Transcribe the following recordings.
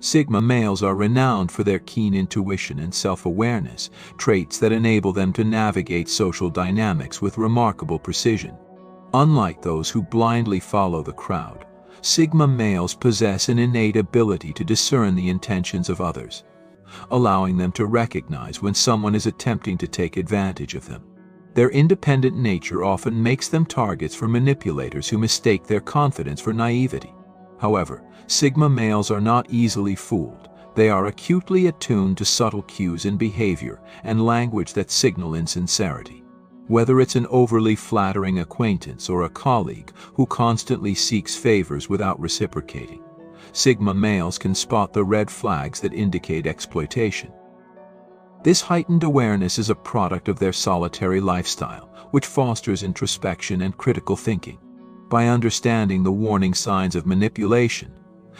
Sigma males are renowned for their keen intuition and self-awareness, traits that enable them to navigate social dynamics with remarkable precision. Unlike those who blindly follow the crowd, Sigma males possess an innate ability to discern the intentions of others, allowing them to recognize when someone is attempting to take advantage of them. Their independent nature often makes them targets for manipulators who mistake their confidence for naivety. However, Sigma males are not easily fooled. They are acutely attuned to subtle cues in behavior and language that signal insincerity. Whether it's an overly flattering acquaintance or a colleague who constantly seeks favors without reciprocating, Sigma males can spot the red flags that indicate exploitation. This heightened awareness is a product of their solitary lifestyle, which fosters introspection and critical thinking. By understanding the warning signs of manipulation,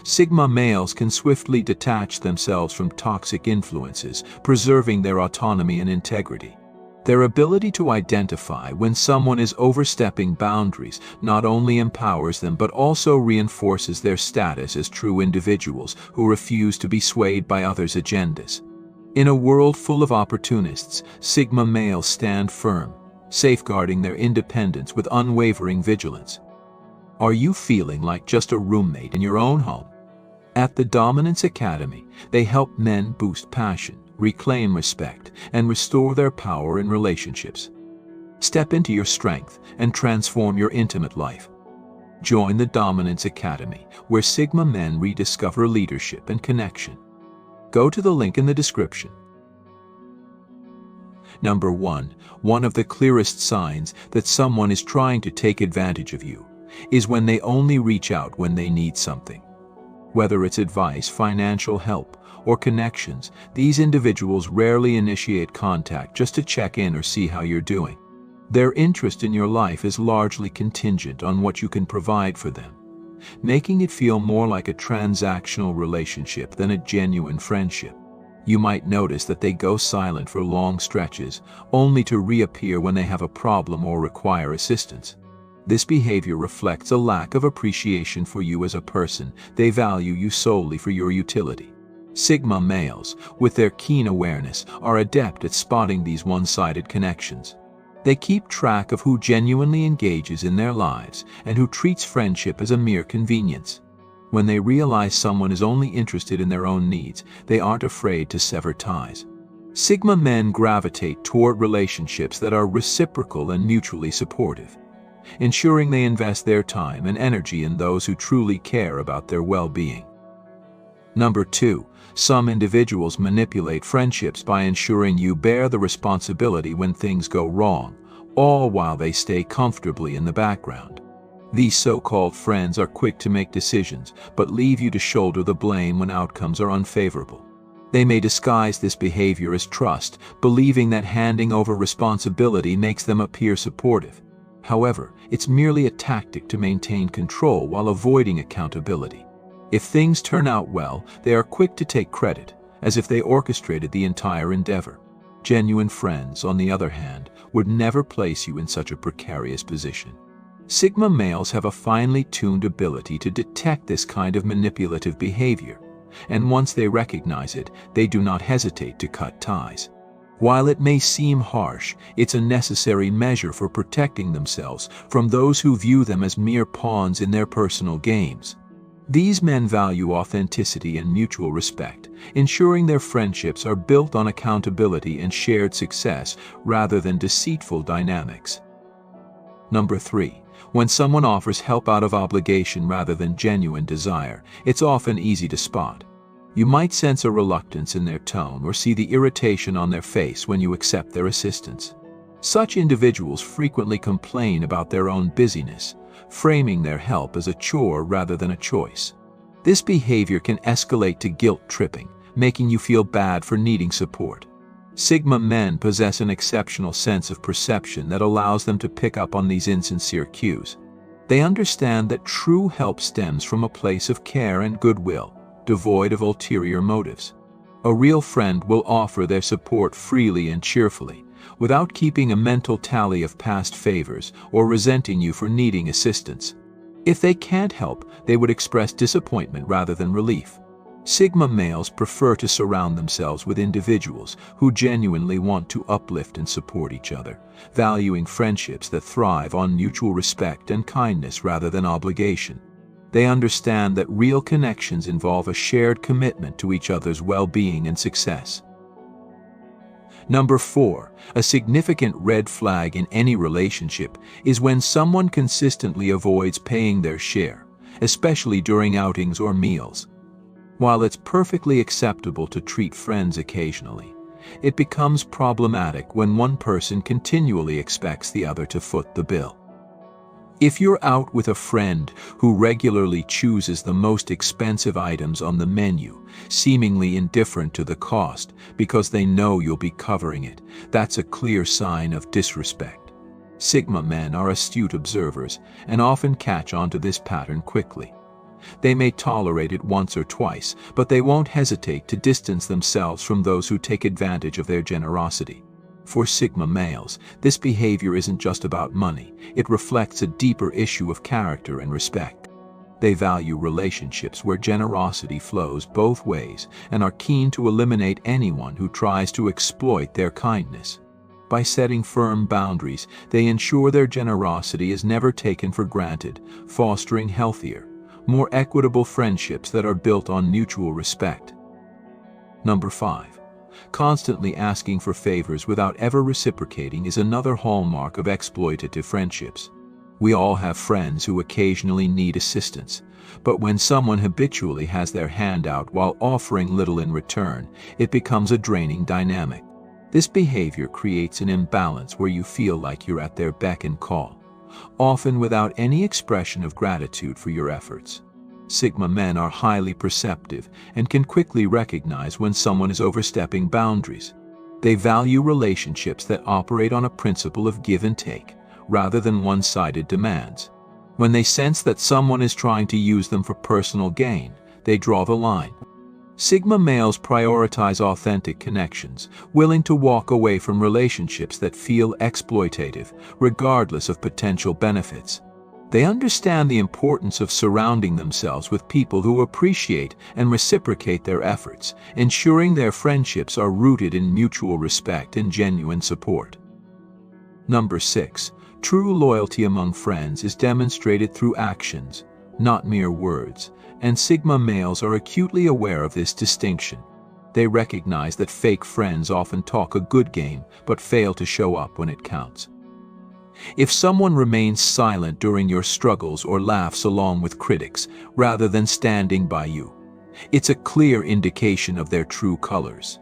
Sigma males can swiftly detach themselves from toxic influences, preserving their autonomy and integrity. Their ability to identify when someone is overstepping boundaries not only empowers them but also reinforces their status as true individuals who refuse to be swayed by others' agendas. In a world full of opportunists, Sigma males stand firm, safeguarding their independence with unwavering vigilance. Are you feeling like just a roommate in your own home? At the Dominance Academy, they help men boost passion, reclaim respect, and restore their power in relationships. Step into your strength and transform your intimate life. Join the Dominance Academy, where Sigma men rediscover leadership and connection. Go to the link in the description. Number 1. One of the clearest signs that someone is trying to take advantage of you is when they only reach out when they need something. Whether it's advice, financial help, or connections, these individuals rarely initiate contact just to check in or see how you're doing. Their interest in your life is largely contingent on what you can provide for them, making it feel more like a transactional relationship than a genuine friendship. You might notice that they go silent for long stretches, only to reappear when they have a problem or require assistance. This behavior reflects a lack of appreciation for you as a person. They value you solely for your utility. Sigma males, with their keen awareness, are adept at spotting these one-sided connections. They keep track of who genuinely engages in their lives and who treats friendship as a mere convenience. When they realize someone is only interested in their own needs, they aren't afraid to sever ties. Sigma men gravitate toward relationships that are reciprocal and mutually supportive, ensuring they invest their time and energy in those who truly care about their well-being. Number 2. Some individuals manipulate friendships by ensuring you bear the responsibility when things go wrong, all while they stay comfortably in the background. These so-called friends are quick to make decisions, but leave you to shoulder the blame when outcomes are unfavorable. They may disguise this behavior as trust, believing that handing over responsibility makes them appear supportive. However, it's merely a tactic to maintain control while avoiding accountability. If things turn out well, they are quick to take credit, as if they orchestrated the entire endeavor. Genuine friends, on the other hand, would never place you in such a precarious position. Sigma males have a finely tuned ability to detect this kind of manipulative behavior, and once they recognize it, they do not hesitate to cut ties. While it may seem harsh, it's a necessary measure for protecting themselves from those who view them as mere pawns in their personal games. These men value authenticity and mutual respect, ensuring their friendships are built on accountability and shared success rather than deceitful dynamics. Number 3. When someone offers help out of obligation rather than genuine desire, it's often easy to spot. You might sense a reluctance in their tone or see the irritation on their face when you accept their assistance. Such individuals frequently complain about their own busyness, framing their help as a chore rather than a choice. This behavior can escalate to guilt-tripping, making you feel bad for needing support. Sigma men possess an exceptional sense of perception that allows them to pick up on these insincere cues. They understand that true help stems from a place of care and goodwill, devoid of ulterior motives. A real friend will offer their support freely and cheerfully, without keeping a mental tally of past favors or resenting you for needing assistance. If they can't help, they would express disappointment rather than relief. Sigma males prefer to surround themselves with individuals who genuinely want to uplift and support each other, valuing friendships that thrive on mutual respect and kindness rather than obligation. They understand that real connections involve a shared commitment to each other's well-being and success. Number 4, a significant red flag in any relationship is when someone consistently avoids paying their share, especially during outings or meals. While it's perfectly acceptable to treat friends occasionally, it becomes problematic when one person continually expects the other to foot the bill. If you're out with a friend who regularly chooses the most expensive items on the menu, seemingly indifferent to the cost because they know you'll be covering it, that's a clear sign of disrespect. Sigma men are astute observers and often catch on to this pattern quickly. They may tolerate it once or twice, but they won't hesitate to distance themselves from those who take advantage of their generosity. For Sigma males, this behavior isn't just about money, it reflects a deeper issue of character and respect. They value relationships where generosity flows both ways and are keen to eliminate anyone who tries to exploit their kindness. By setting firm boundaries, they ensure their generosity is never taken for granted, fostering healthier, more equitable friendships that are built on mutual respect. Number 5. Constantly asking for favors without ever reciprocating is another hallmark of exploitative friendships. We all have friends who occasionally need assistance, but when someone habitually has their hand out while offering little in return, it becomes a draining dynamic. This behavior creates an imbalance where you feel like you're at their beck and call, often without any expression of gratitude for your efforts. Sigma men are highly perceptive and can quickly recognize when someone is overstepping boundaries. They value relationships that operate on a principle of give and take, rather than one-sided demands. When they sense that someone is trying to use them for personal gain, they draw the line. Sigma males prioritize authentic connections, willing to walk away from relationships that feel exploitative, regardless of potential benefits. They understand the importance of surrounding themselves with people who appreciate and reciprocate their efforts, ensuring their friendships are rooted in mutual respect and genuine support. Number 6. True loyalty among friends is demonstrated through actions, not mere words, and Sigma males are acutely aware of this distinction. They recognize that fake friends often talk a good game but fail to show up when it counts. If someone remains silent during your struggles or laughs along with critics rather than standing by you, it's a clear indication of their true colors.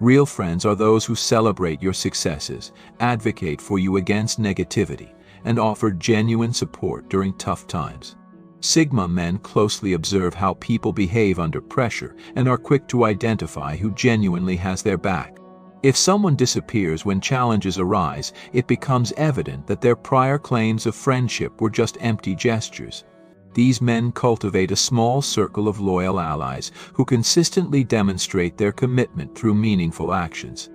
Real friends are those who celebrate your successes, advocate for you against negativity, and offer genuine support during tough times. Sigma men closely observe how people behave under pressure and are quick to identify who genuinely has their back. If someone disappears when challenges arise, it becomes evident that their prior claims of friendship were just empty gestures. These men cultivate a small circle of loyal allies who consistently demonstrate their commitment through meaningful actions.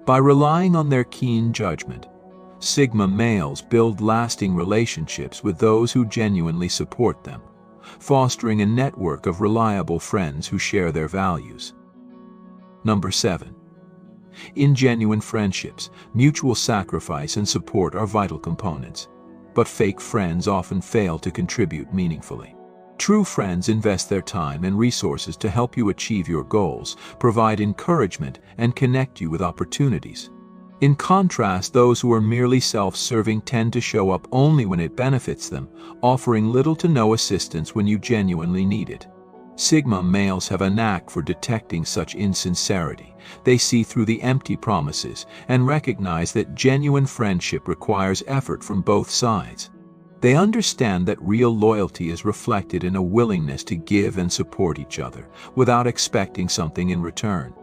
By relying on their keen judgment, Sigma males build lasting relationships with those who genuinely support them, fostering a network of reliable friends who share their values. Number 7. In genuine friendships, mutual sacrifice and support are vital components, but fake friends often fail to contribute meaningfully. True friends invest their time and resources to help you achieve your goals, provide encouragement, and connect you with opportunities. In contrast, those who are merely self-serving tend to show up only when it benefits them, offering little to no assistance when you genuinely need it. Sigma males have a knack for detecting such insincerity. They see through the empty promises and recognize that genuine friendship requires effort from both sides. They understand that real loyalty is reflected in a willingness to give and support each other without expecting something in return.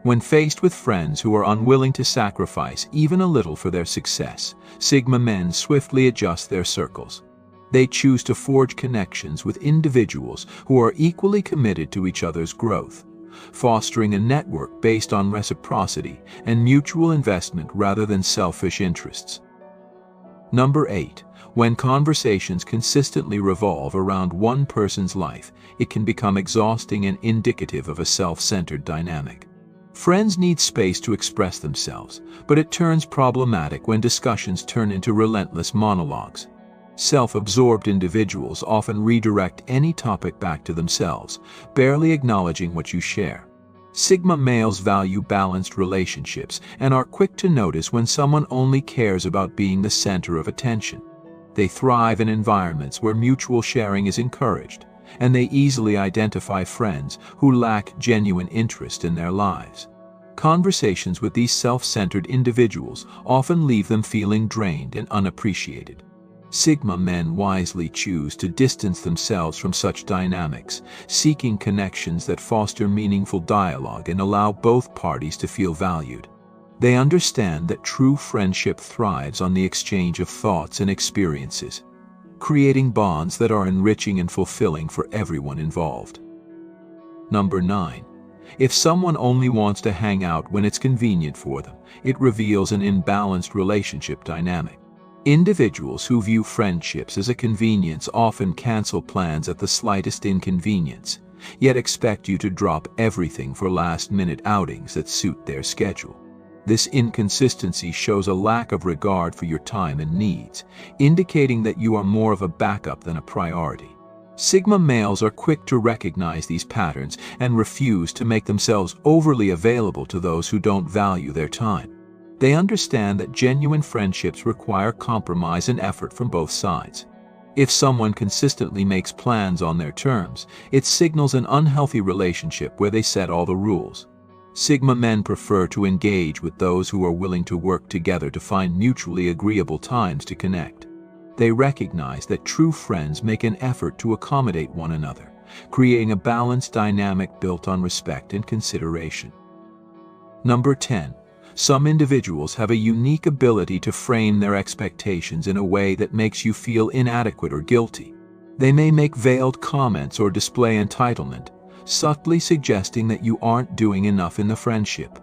When faced with friends who are unwilling to sacrifice even a little for their success, Sigma men swiftly adjust their circles. They choose to forge connections with individuals who are equally committed to each other's growth, fostering a network based on reciprocity and mutual investment rather than selfish interests. Number 8. When conversations consistently revolve around one person's life, it can become exhausting and indicative of a self-centered dynamic. Friends need space to express themselves, but it turns problematic when discussions turn into relentless monologues. Self-absorbed individuals often redirect any topic back to themselves, barely acknowledging what you share. Sigma males value balanced relationships and are quick to notice when someone only cares about being the center of attention. They thrive in environments where mutual sharing is encouraged, and they easily identify friends who lack genuine interest in their lives. Conversations with these self-centered individuals often leave them feeling drained and unappreciated. Sigma men wisely choose to distance themselves from such dynamics, seeking connections that foster meaningful dialogue and allow both parties to feel valued. They understand that true friendship thrives on the exchange of thoughts and experiences, creating bonds that are enriching and fulfilling for everyone involved. Number 9. If someone only wants to hang out when it's convenient for them, it reveals an imbalanced relationship dynamic. Individuals who view friendships as a convenience often cancel plans at the slightest inconvenience, yet expect you to drop everything for last-minute outings that suit their schedule. This inconsistency shows a lack of regard for your time and needs, indicating that you are more of a backup than a priority. Sigma males are quick to recognize these patterns and refuse to make themselves overly available to those who don't value their time. They understand that genuine friendships require compromise and effort from both sides. If someone consistently makes plans on their terms, it signals an unhealthy relationship where they set all the rules. Sigma men prefer to engage with those who are willing to work together to find mutually agreeable times to connect. They recognize that true friends make an effort to accommodate one another, creating a balanced dynamic built on respect and consideration. Number 10. Some individuals have a unique ability to frame their expectations in a way that makes you feel inadequate or guilty. They may make veiled comments or display entitlement, subtly suggesting that you aren't doing enough in the friendship.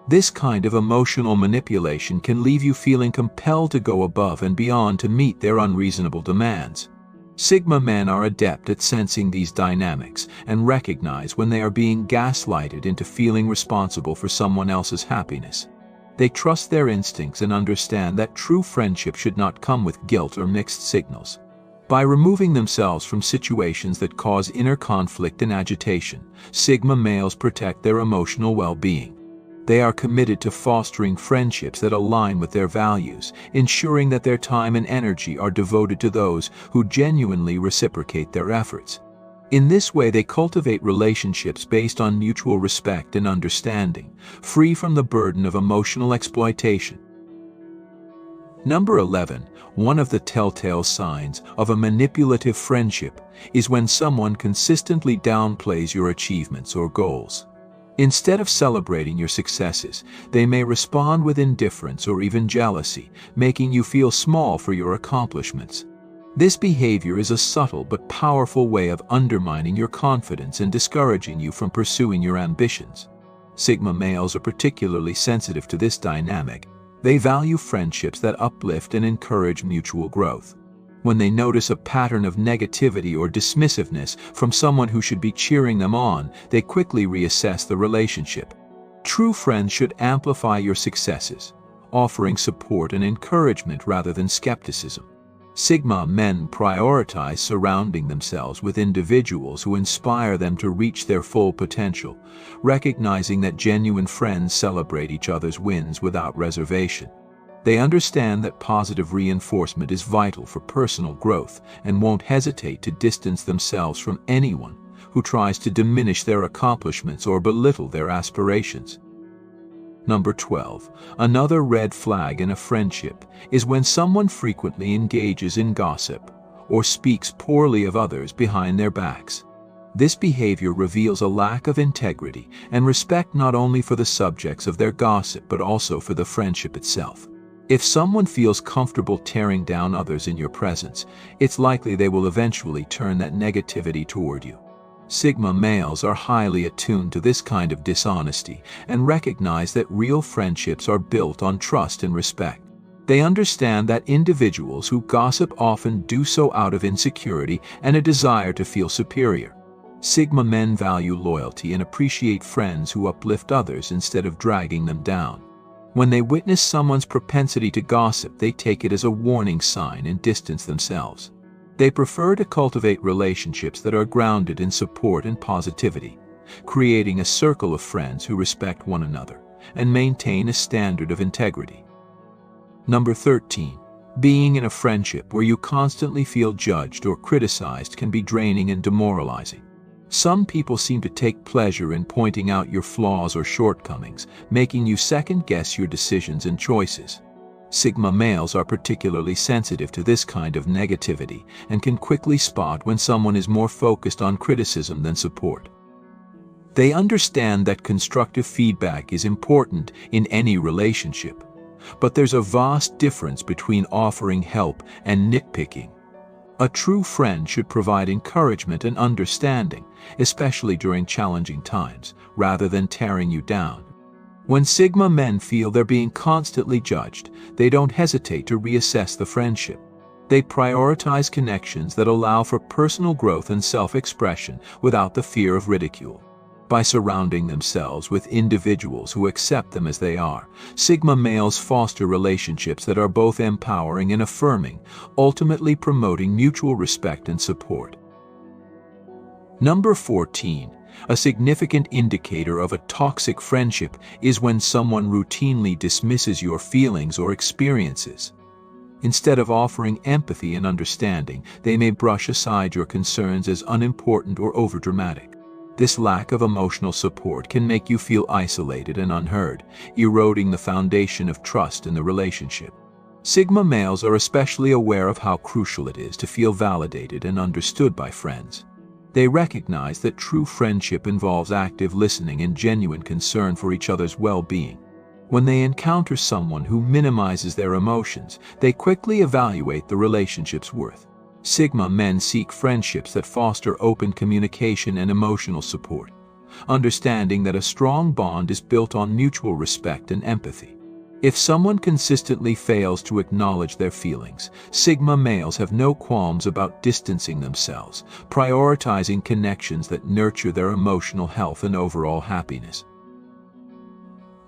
This kind of emotional manipulation can leave you feeling compelled to go above and beyond to meet their unreasonable demands. Sigma men are adept at sensing these dynamics and recognize when they are being gaslighted into feeling responsible for someone else's happiness. They trust their instincts and understand that true friendship should not come with guilt or mixed signals. By removing themselves from situations that cause inner conflict and agitation, Sigma males protect their emotional well-being. They are committed to fostering friendships that align with their values, ensuring that their time and energy are devoted to those who genuinely reciprocate their efforts. In this way, they cultivate relationships based on mutual respect and understanding, free from the burden of emotional exploitation. Number 11. One of the telltale signs of a manipulative friendship is when someone consistently downplays your achievements or goals. Instead of celebrating your successes, they may respond with indifference or even jealousy, making you feel small for your accomplishments. This behavior is a subtle but powerful way of undermining your confidence and discouraging you from pursuing your ambitions. Sigma males are particularly sensitive to this dynamic. They value friendships that uplift and encourage mutual growth. When they notice a pattern of negativity or dismissiveness from someone who should be cheering them on, they quickly reassess the relationship. True friends should amplify your successes, offering support and encouragement rather than skepticism. Sigma men prioritize surrounding themselves with individuals who inspire them to reach their full potential, recognizing that genuine friends celebrate each other's wins without reservation. They understand that positive reinforcement is vital for personal growth and won't hesitate to distance themselves from anyone who tries to diminish their accomplishments or belittle their aspirations. Number 12. Another red flag in a friendship is when someone frequently engages in gossip or speaks poorly of others behind their backs. This behavior reveals a lack of integrity and respect not only for the subjects of their gossip but also for the friendship itself. If someone feels comfortable tearing down others in your presence, it's likely they will eventually turn that negativity toward you. Sigma males are highly attuned to this kind of dishonesty and recognize that real friendships are built on trust and respect. They understand that individuals who gossip often do so out of insecurity and a desire to feel superior. Sigma men value loyalty and appreciate friends who uplift others instead of dragging them down. When they witness someone's propensity to gossip, they take it as a warning sign and distance themselves. They prefer to cultivate relationships that are grounded in support and positivity, creating a circle of friends who respect one another and maintain a standard of integrity. Number 13. Being in a friendship where you constantly feel judged or criticized can be draining and demoralizing. Some people seem to take pleasure in pointing out your flaws or shortcomings, making you second-guess your decisions and choices. Sigma males are particularly sensitive to this kind of negativity and can quickly spot when someone is more focused on criticism than support. They understand that constructive feedback is important in any relationship, but there's a vast difference between offering help and nitpicking. A true friend should provide encouragement and understanding, especially during challenging times, rather than tearing you down. When Sigma men feel they're being constantly judged, they don't hesitate to reassess the friendship. They prioritize connections that allow for personal growth and self-expression without the fear of ridicule. By surrounding themselves with individuals who accept them as they are, Sigma males foster relationships that are both empowering and affirming, ultimately promoting mutual respect and support. Number 14. A significant indicator of a toxic friendship is when someone routinely dismisses your feelings or experiences. Instead of offering empathy and understanding, they may brush aside your concerns as unimportant or overdramatic. This lack of emotional support can make you feel isolated and unheard, eroding the foundation of trust in the relationship. Sigma males are especially aware of how crucial it is to feel validated and understood by friends. They recognize that true friendship involves active listening and genuine concern for each other's well-being. When they encounter someone who minimizes their emotions, they quickly evaluate the relationship's worth. Sigma men seek friendships that foster open communication and emotional support, understanding that a strong bond is built on mutual respect and empathy. If someone consistently fails to acknowledge their feelings, Sigma males have no qualms about distancing themselves, prioritizing connections that nurture their emotional health and overall happiness.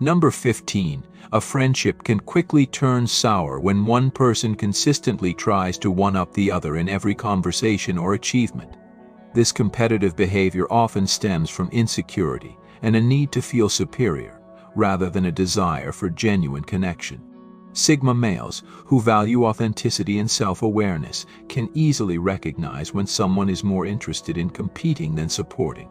Number 15. A friendship can quickly turn sour when one person consistently tries to one-up the other in every conversation or achievement. This competitive behavior often stems from insecurity and a need to feel superior, rather than a desire for genuine connection. Sigma males, who value authenticity and self-awareness, can easily recognize when someone is more interested in competing than supporting.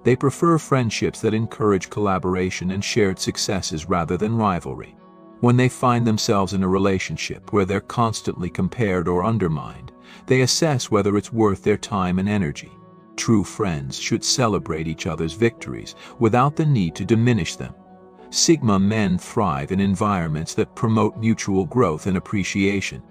They prefer friendships that encourage collaboration and shared successes rather than rivalry. When they find themselves in a relationship where they're constantly compared or undermined, they assess whether it's worth their time and energy. True friends should celebrate each other's victories without the need to diminish them. Sigma men thrive in environments that promote mutual growth and appreciation.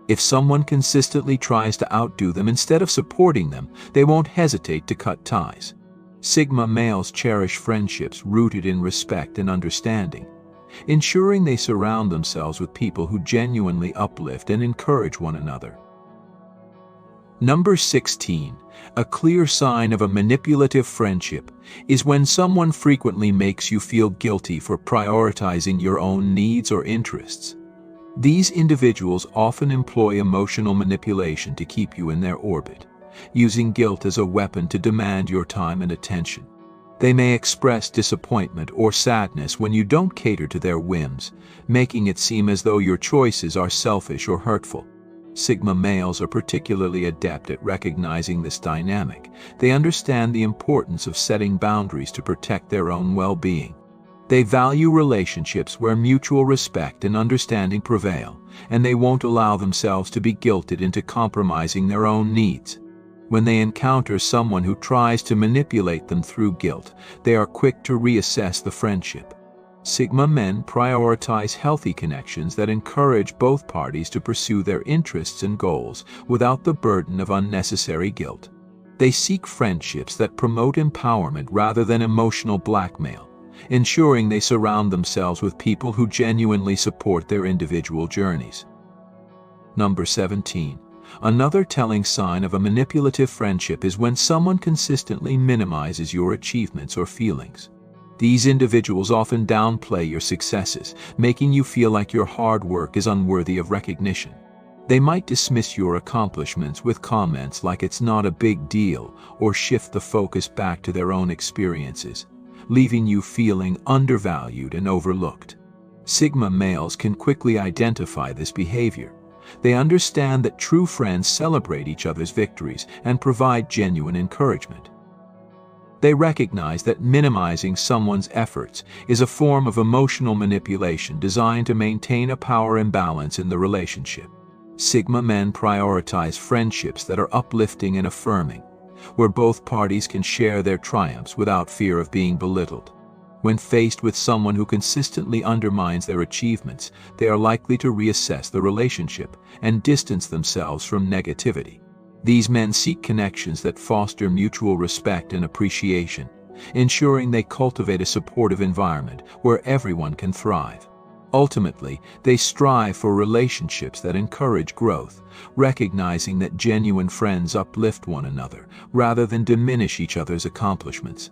If someone consistently tries to outdo them instead of supporting them, they won't hesitate to cut ties. Sigma males cherish friendships rooted in respect and understanding, ensuring they surround themselves with people who genuinely uplift and encourage one another. Number 16. A clear sign of a manipulative friendship is when someone frequently makes you feel guilty for prioritizing your own needs or interests. These individuals often employ emotional manipulation to keep you in their orbit, using guilt as a weapon to demand your time and attention. They may express disappointment or sadness when you don't cater to their whims, making it seem as though your choices are selfish or hurtful. Sigma males are particularly adept at recognizing this dynamic. They understand the importance of setting boundaries to protect their own well-being. They value relationships where mutual respect and understanding prevail, and they won't allow themselves to be guilted into compromising their own needs. When they encounter someone who tries to manipulate them through guilt, they are quick to reassess the friendship. Sigma men prioritize healthy connections that encourage both parties to pursue their interests and goals without the burden of unnecessary guilt. They seek friendships that promote empowerment rather than emotional blackmail, ensuring they surround themselves with people who genuinely support their individual journeys. Number 17. Another telling sign of a manipulative friendship is when someone consistently minimizes your achievements or feelings. These individuals often downplay your successes, making you feel like your hard work is unworthy of recognition. They might dismiss your accomplishments with comments like it's not a big deal, or shift the focus back to their own experiences, leaving you feeling undervalued and overlooked. Sigma males can quickly identify this behavior. They understand that true friends celebrate each other's victories and provide genuine encouragement. They recognize that minimizing someone's efforts is a form of emotional manipulation designed to maintain a power imbalance in the relationship. Sigma men prioritize friendships that are uplifting and affirming, where both parties can share their triumphs without fear of being belittled. When faced with someone who consistently undermines their achievements, they are likely to reassess the relationship and distance themselves from negativity. These men seek connections that foster mutual respect and appreciation, ensuring they cultivate a supportive environment where everyone can thrive. Ultimately, they strive for relationships that encourage growth, recognizing that genuine friends uplift one another rather than diminish each other's accomplishments.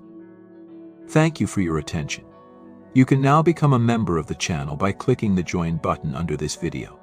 Thank you for your attention. You can now become a member of the channel by clicking the Join button under this video.